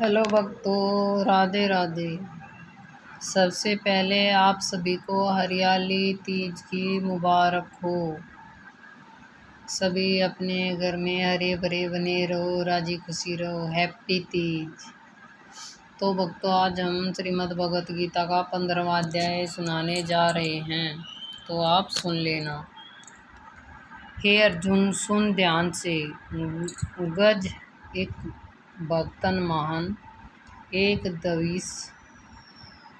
Hello भक्तों, राधे राधे। सबसे पहले आप सभी को हरियाली तीज की मुबारक हो। सभी अपने घर में हरे भरे बने रहो, राजी खुशी रहो। हैप्पी तीज। तो भक्तों, आज हम श्रीमद् भगवत गीता का 15वां अध्याय सुनाने जा रहे हैं, तो आप सुन लेना। हे अर्जुन, सुन ध्यान से। गज एक भक्तन महान, एक दवीस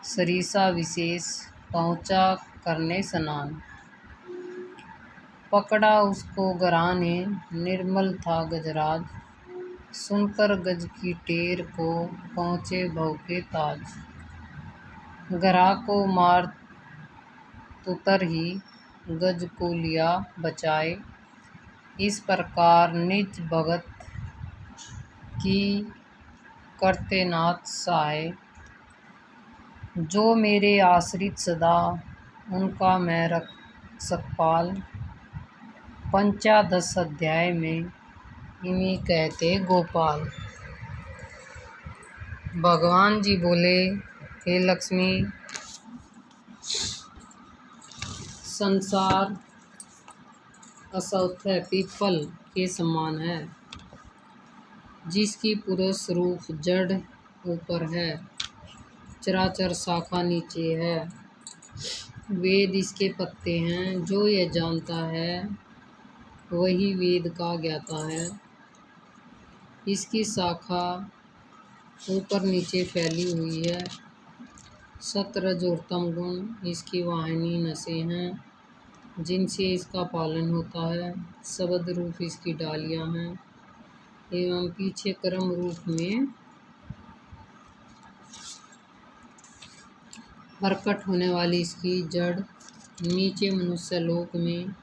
सरिसा विशेष, पहुँचा करने स्नान। पकड़ा उसको गराह ने, निर्मल था गजराज। सुनकर गज की टेर को, पहुँचे भव के ताज। गराह को मार तुतर ही, गज को लिया बचाए। इस प्रकार निज भगत की, करते नाथ सहाय। जो मेरे आश्रित सदा, उनका मैं रक्षकपाल। पंचादश अध्याय में इन्हीं कहते गोपाल। भगवान जी बोले, हे लक्ष्मी, संसार असौथ पीपल के समान है, जिसकी पुरुष रूप जड़ ऊपर है, चराचर शाखा नीचे है। वेद इसके पत्ते हैं, जो ये जानता है वही वेद का ज्ञाता है। इसकी शाखा ऊपर नीचे फैली हुई है। सतरज और तम गुण इसकी वाहिनी नसें हैं, जिनसे इसका पालन होता है। शब्द रूप इसकी डालियां हैं, एवं पीछे कर्म रूप में प्रकट होने वाली इसकी जड़ नीचे मनुष्य लोक में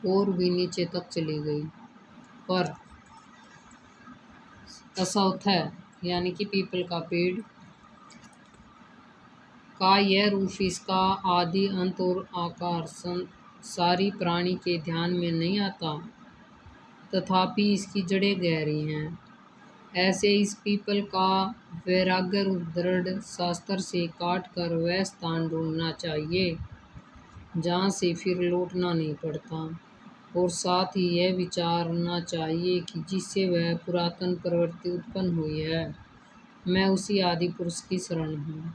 और भी नीचे तक चली गई। पर असौथ यानी कि पीपल का पेड़ का यह रूप, इसका आदि अंत और आकार सारी प्राणी के ध्यान में नहीं आता, तथापि इसकी जड़ें गहरी हैं। ऐसे इस पीपल का वैराग्य रूप दृढ़ शास्त्र से काट कर वह स्थान ढूंढना चाहिए जहाँ से फिर लौटना नहीं पड़ता, और साथ ही यह विचारना चाहिए कि जिससे वह पुरातन प्रवृत्ति उत्पन्न हुई है, मैं उसी आदि पुरुष की शरण हूँ।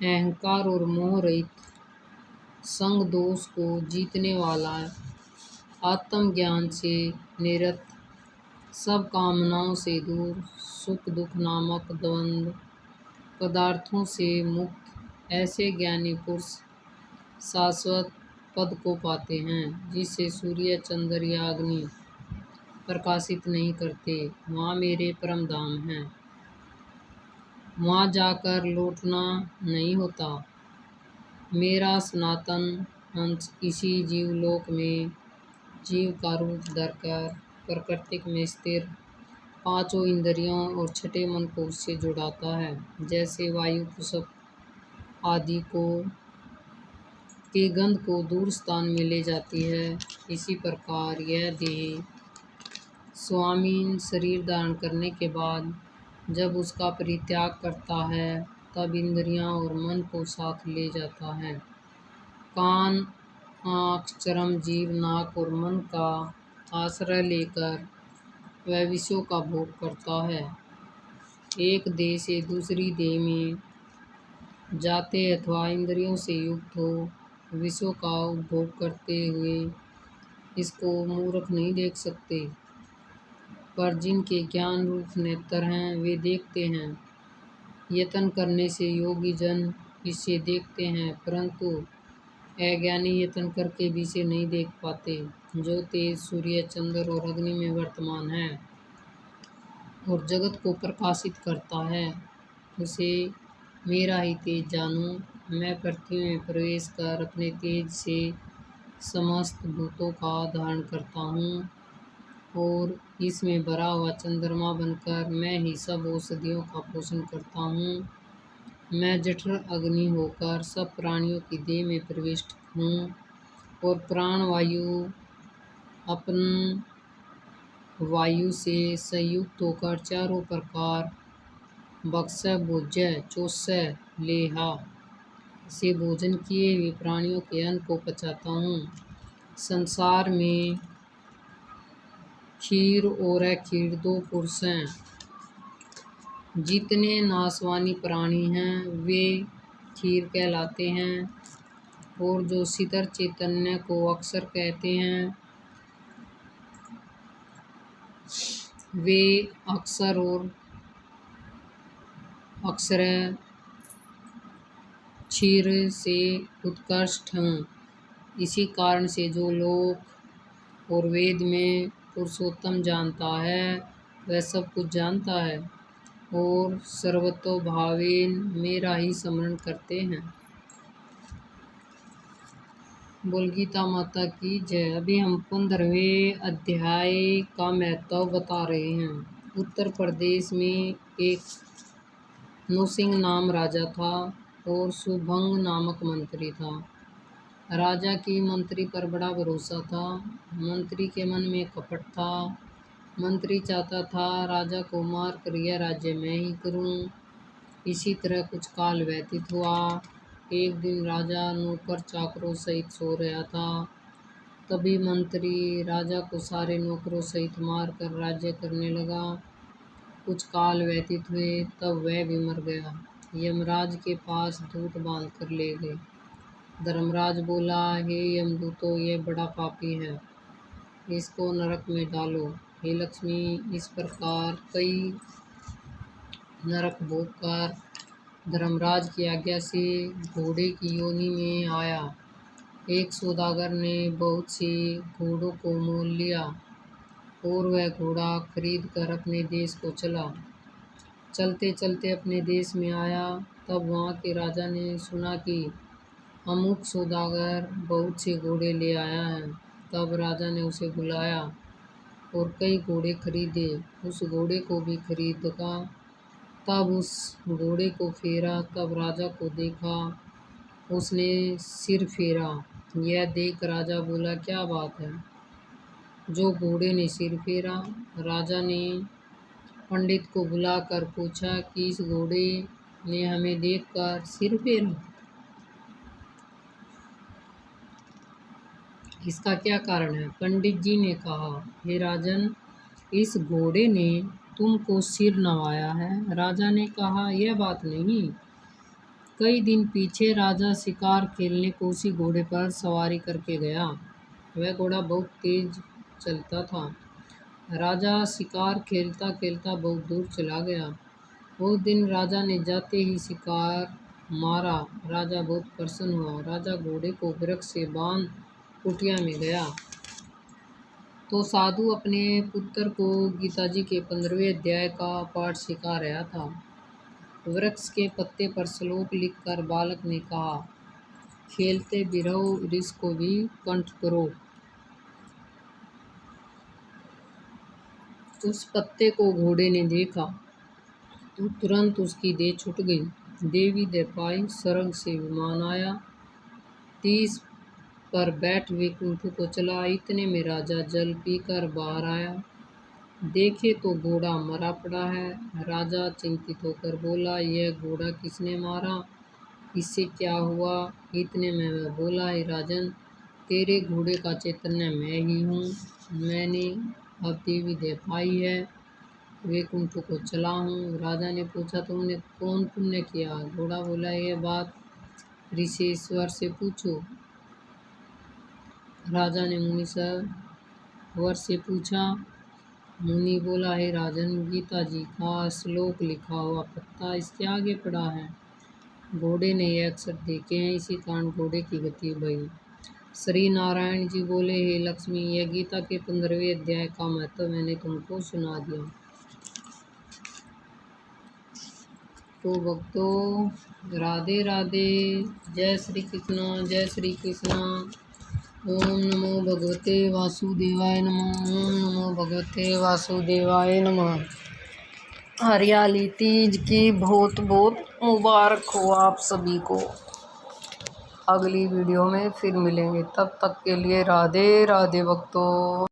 अहंकार और मोह रहित, संग दोष को जीतने वाला, आत्मज्ञान से निरत, सब कामनाओं से दूर, सुख दुख नामक द्वंद्व पदार्थों से मुक्त, ऐसे ज्ञानी पुरुष शाश्वत पद को पाते हैं, जिससे सूर्य चंद्र या अग्नि प्रकाशित नहीं करते। वहाँ मेरे परम धाम हैं, वहाँ जाकर लौटना नहीं होता। मेरा सनातन अंश इसी जीवलोक में जीव का रूप धरकर प्रकृति में स्थिर पांचों इंद्रियों और छठे मन को उससे जुड़ाता है। जैसे वायु पुष्प आदि को के गंध को दूर स्थान में ले जाती है, इसी प्रकार यह देह स्वामीन शरीर धारण करने के बाद जब उसका परित्याग करता है, तब इंद्रियां और मन को साथ ले जाता है। कान, आँख, चर्म, जीव, नाक और मन का आश्रय लेकर वह विषयों का भोग करता है। एक देह से दूसरी देह में जाते अथवा इंद्रियों से युक्त हो विषयों का उपभोग करते हुए इसको मूर्ख नहीं देख सकते, पर जिनके ज्ञान रूप नेत्र हैं वे देखते हैं। यत्न करने से योगी जन इसे देखते हैं, परंतु अज्ञानी यत्न करके भी इसे नहीं देख पाते। जो तेज सूर्य चंद्र और अग्नि में वर्तमान है और जगत को प्रकाशित करता है, उसे मेरा ही तेज जानो। मैं पृथ्वी में प्रवेश कर अपने तेज से समस्त भूतों का धारण करता हूँ, और इसमें भरा हुआ चंद्रमा बनकर मैं ही सब औषधियों का पोषण करता हूँ। मैं जठर अग्नि होकर सब प्राणियों की देह में प्रविष्ट हूँ, और प्राण वायु अपन वायु से संयुक्त होकर चारों प्रकार बक्सै भोज्य चोसै लेहा से भोजन किए हुए प्राणियों के अन्न को पचाता हूँ। संसार में खीर और खीर दो पुरुष हैं। जितने नाशवानी प्राणी हैं वे खीर कहलाते हैं, और जो शीतल चैतन्य को अक्षर कहते हैं वे अक्षर और अक्षर क्षीर से उत्कृष्ट हैं। इसी कारण से जो लोक और वेद में पुरुषोत्तम जानता है वह सब कुछ जानता है और सर्वतोभावेन मेरा ही स्मरण करते हैं। बोल गीता माता की जय। अभी हम 15वें अध्याय का महत्व बता रहे हैं। उत्तर प्रदेश में एक नौसिंह नाम राजा था और सुभंग नामक मंत्री था। राजा की मंत्री पर बड़ा भरोसा था। मंत्री के मन में कपट था। मंत्री चाहता था राजा को मार कर यह राज्य मैं ही करूं। इसी तरह कुछ काल व्यतीत हुआ। एक दिन राजा नौकर चाकरों सहित सो रहा था। तभी मंत्री राजा को सारे नौकरों सहित मार कर राज्य करने लगा। कुछ काल व्यतीत हुए तब वह भी मर गया। यमराज के पास दूत बांध कर ले गए। धर्मराज बोला, हे यमदूतों, यह बड़ा पापी है, इसको नरक में डालो। हे लक्ष्मी, इस प्रकार कई नरक भोग कर धर्मराज की आज्ञा से घोड़े की योनि में आया। एक सौदागर ने बहुत से घोड़ों को मोल लिया और वह घोड़ा खरीद कर अपने देश को चला। चलते चलते अपने देश में आया। तब वहाँ के राजा ने सुना कि अमुक सौदागर बहुत से घोड़े ले आया है। तब राजा ने उसे बुलाया और कई घोड़े खरीदे। उस घोड़े को भी खरीदा। तब उस घोड़े को फेरा। तब राजा को देखा, उसने सिर फेरा। यह देख राजा बोला, क्या बात है, जो घोड़े ने सिर फेरा? राजा ने पंडित को बुलाकर पूछा कि इस घोड़े ने हमें देखकर सिर फेरा, इसका क्या कारण है? पंडित जी ने कहा, हे राजन, इस घोड़े ने तुमको सिर नवाया है। राजा ने कहा, यह बात नहीं। कई दिन पीछे राजा शिकार खेलने को उसी घोड़े पर सवारी करके गया। वह घोड़ा बहुत तेज चलता था। राजा शिकार खेलता खेलता बहुत दूर चला गया। उस दिन राजा ने जाते ही शिकार मारा। राजा बहुत प्रसन्न हुआ। राजा घोड़े को वृक्ष से बांध कुटिया में गया तो साधु अपने पुत्र को गीता जी के 15वें अध्याय का पाठ सिखा रहा था। वृक्ष के पत्ते पर श्लोक लिखकर बालक ने कहा, खेलते भी रहो, ऋष को भी कंठ करो। उस पत्ते को घोड़े ने देखा तो तुरंत उसकी देह छूट गई। देवी दे पाई, स्वर्ग से विमान आया, 30 पर बैठ वैकुंठ को चला। इतने में राजा जल पीकर बाहर आया। देखे तो घोड़ा मरा पड़ा है। राजा चिंतित होकर बोला, यह घोड़ा किसने मारा? इससे क्या हुआ? इतने में वह बोला, हे राजन, तेरे घोड़े का चैतन्य मैं ही हूँ। मैंने अब देवी दे पाई है, वैकुंठ को चला हूँ। राजा ने पूछा, तुमने कौन पुण्य किया? घोड़ा बोला, यह बात ऋषेश्वर से पूछो। राजा ने मुनीश्वर से पूछा। मुनि बोला, हे राजन, गीता जी का श्लोक लिखा हुआ पत्ता इसके आगे पड़ा है। घोड़े ने यह अक्षर देखे हैं, इसी कारण घोड़े की गति बढ़ी। श्री नारायण जी बोले, हे लक्ष्मी, यह गीता के 15वें अध्याय का महत्व मैंने तुमको सुना दिया। तो भक्तों, राधे राधे, जय श्री कृष्ण, जय श्री कृष्ण। ओम नमो भगवते वासुदेवाय नमः। ओम नमो भगवते वासुदेवाय नमः। हरियाली तीज की बहुत बहुत मुबारक हो आप सभी को। अगली वीडियो में फिर मिलेंगे, तब तक के लिए राधे राधे भक्तों।